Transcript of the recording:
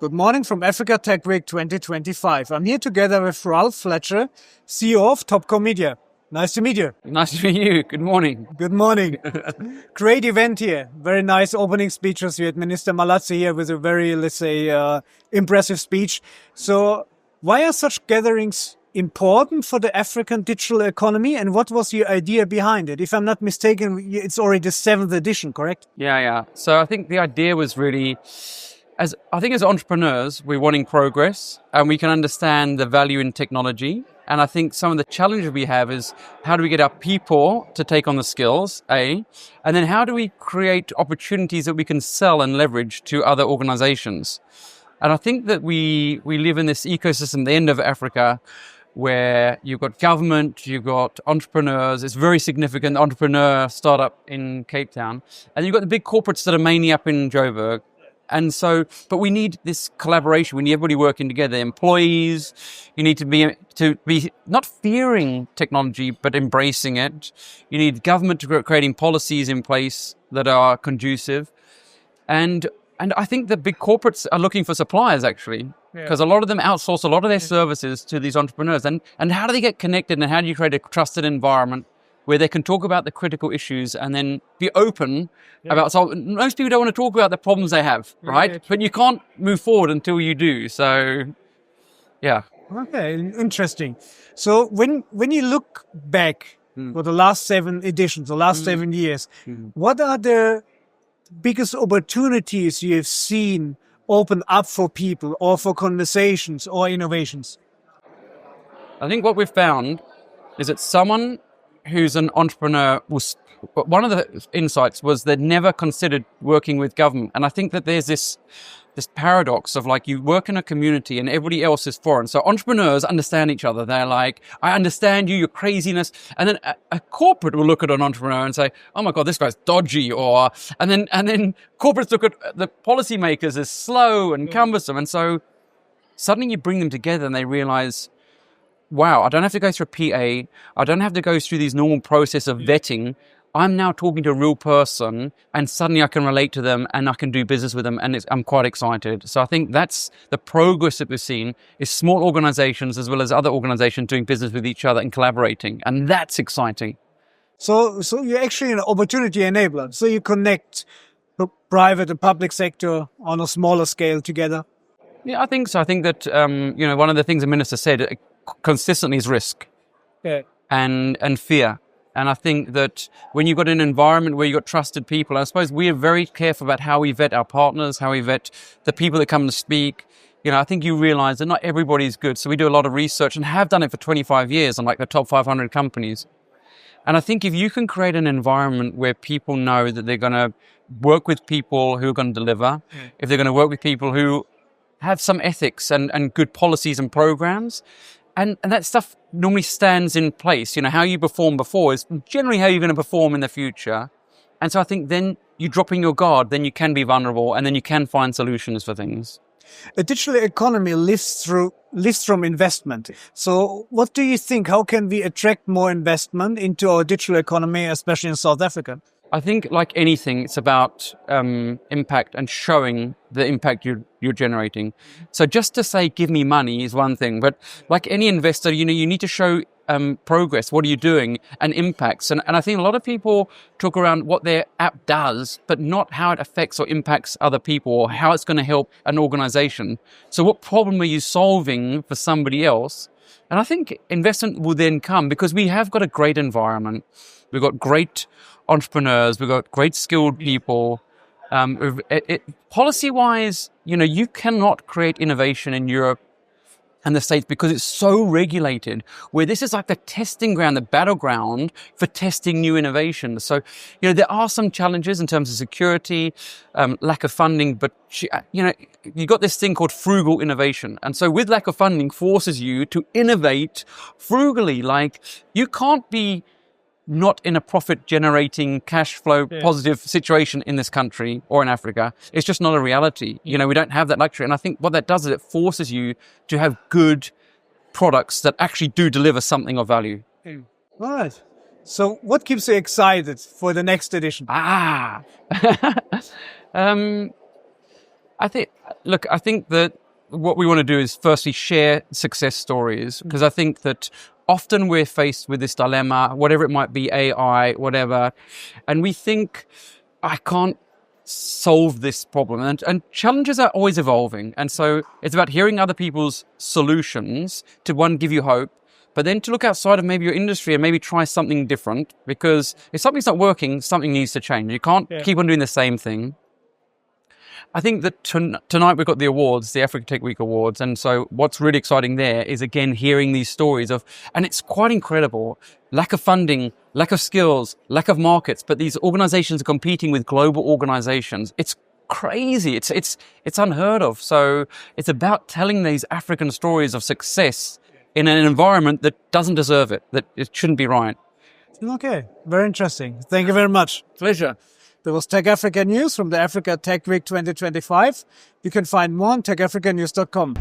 Good morning from Africa Tech Week 2025. I'm here together with Ralf Fletcher, CEO of Topco Media. Nice to meet you. Nice to meet you. Good morning. Good morning. Great event here. Very nice opening speeches. We had Minister Malatsi here with a very, impressive speech. So why are such gatherings important for the African digital economy, and what was your idea behind it? If I'm not mistaken, it's already the 7th edition, correct? Yeah. So I think the idea was really, as entrepreneurs, we're wanting progress and we can understand the value in technology. And I think some of the challenges we have is how do we get our people to take on the skills, A, and then how do we create opportunities that we can sell and leverage to other organizations? And I think that we live in this ecosystem, the end of Africa, where you've got government, you've got entrepreneurs. It's very significant, entrepreneur startup in Cape Town. And you've got the big corporates that are mainly up in Joburg. And so, but we need this collaboration. We need everybody working together. Employees, you need to be not fearing technology, but embracing it. You need government to creating policies in place that are conducive. And I think the big corporates are looking for suppliers, actually, because a lot of them outsource a lot of their services to these entrepreneurs. And how do they get connected, and how do you create a trusted environment where they can talk about the critical issues and then be open about solving? Most people don't want to talk about the problems they have, right? But you can't move forward until you do. So, yeah. Okay, interesting. So when you look back for the last 7 editions, the last 7 years, what are the biggest opportunities you have seen open up for people or for conversations or innovations? I think what we've found is that someone who's an entrepreneur one of the insights was they'd never considered working with government. And I think that there's this paradox of like, you work in a community and everybody else is foreign. So entrepreneurs understand each other. They're like, I understand you, your craziness. And then a corporate will look at an entrepreneur and say, oh my God, this guy's dodgy. And then corporates look at the policymakers as slow and cumbersome. And so suddenly you bring them together and they realize, wow, I don't have to go through a PA. I don't have to go through these normal process of vetting. I'm now talking to a real person, and suddenly I can relate to them and I can do business with them, and I'm quite excited. So I think that's the progress that we've seen, is small organizations as well as other organizations doing business with each other and collaborating, and that's exciting. So you're actually an opportunity enabler. So you connect the private and public sector on a smaller scale together. Yeah, I think so. I think that one of the things the minister said consistently is risk and fear. And I think that when you've got an environment where you've got trusted people, I suppose we are very careful about how we vet our partners, how we vet the people that come to speak. I think you realize that not everybody's good. So we do a lot of research and have done it for 25 years on like the top 500 companies. And I think if you can create an environment where people know that they're going to work with people who are going to deliver, if they're going to work with people who have some ethics and good policies and programs, and that stuff normally stands in place. How you perform before is generally how you're going to perform in the future. And so I think then you're dropping your guard, then you can be vulnerable, and then you can find solutions for things. A digital economy lives from investment. So what do you think? How can we attract more investment into our digital economy, especially in South Africa? I think like anything, it's about impact and showing the impact you're generating. So just to say, give me money is one thing, but like any investor, you need to show progress. What are you doing? And impacts. And I think a lot of people talk around what their app does, but not how it affects or impacts other people or how it's going to help an organization. So what problem are you solving for somebody else? And I think investment will then come because we have got a great environment. We've got great entrepreneurs. We've got great skilled people. Policy-wise, you cannot create innovation in Europe and the States because it's so regulated, where this is like the testing ground, the battleground for testing new innovations. So, there are some challenges in terms of security, lack of funding, but, you got this thing called frugal innovation. And so with lack of funding forces you to innovate frugally. Like you can't be not in a profit-generating, cash flow positive situation in this country or in Africa. It's just not a reality. We don't have that luxury. And I think what that does is it forces you to have good products that actually do deliver something of value. All right. So what keeps you excited for the next edition? I I think that what we want to do is firstly share success stories, because I think that often we're faced with this dilemma, whatever it might be, AI, whatever, and we think, I can't solve this problem. And challenges are always evolving. And so it's about hearing other people's solutions to, one, give you hope, but then to look outside of maybe your industry and maybe try something different, because if something's not working, something needs to change. You can't keep on doing the same thing. I think that tonight we've got the awards, the Africa Tech Week Awards. And so what's really exciting there is, again, hearing these stories of, and it's quite incredible, lack of funding, lack of skills, lack of markets, but these organizations are competing with global organizations. It's crazy. It's unheard of. So it's about telling these African stories of success in an environment that doesn't deserve it, that it shouldn't be right. Okay, very interesting. Thank you very much. Pleasure. There was Tech Africa News from the Africa Tech Week 2025. You can find more on techafricanews.com.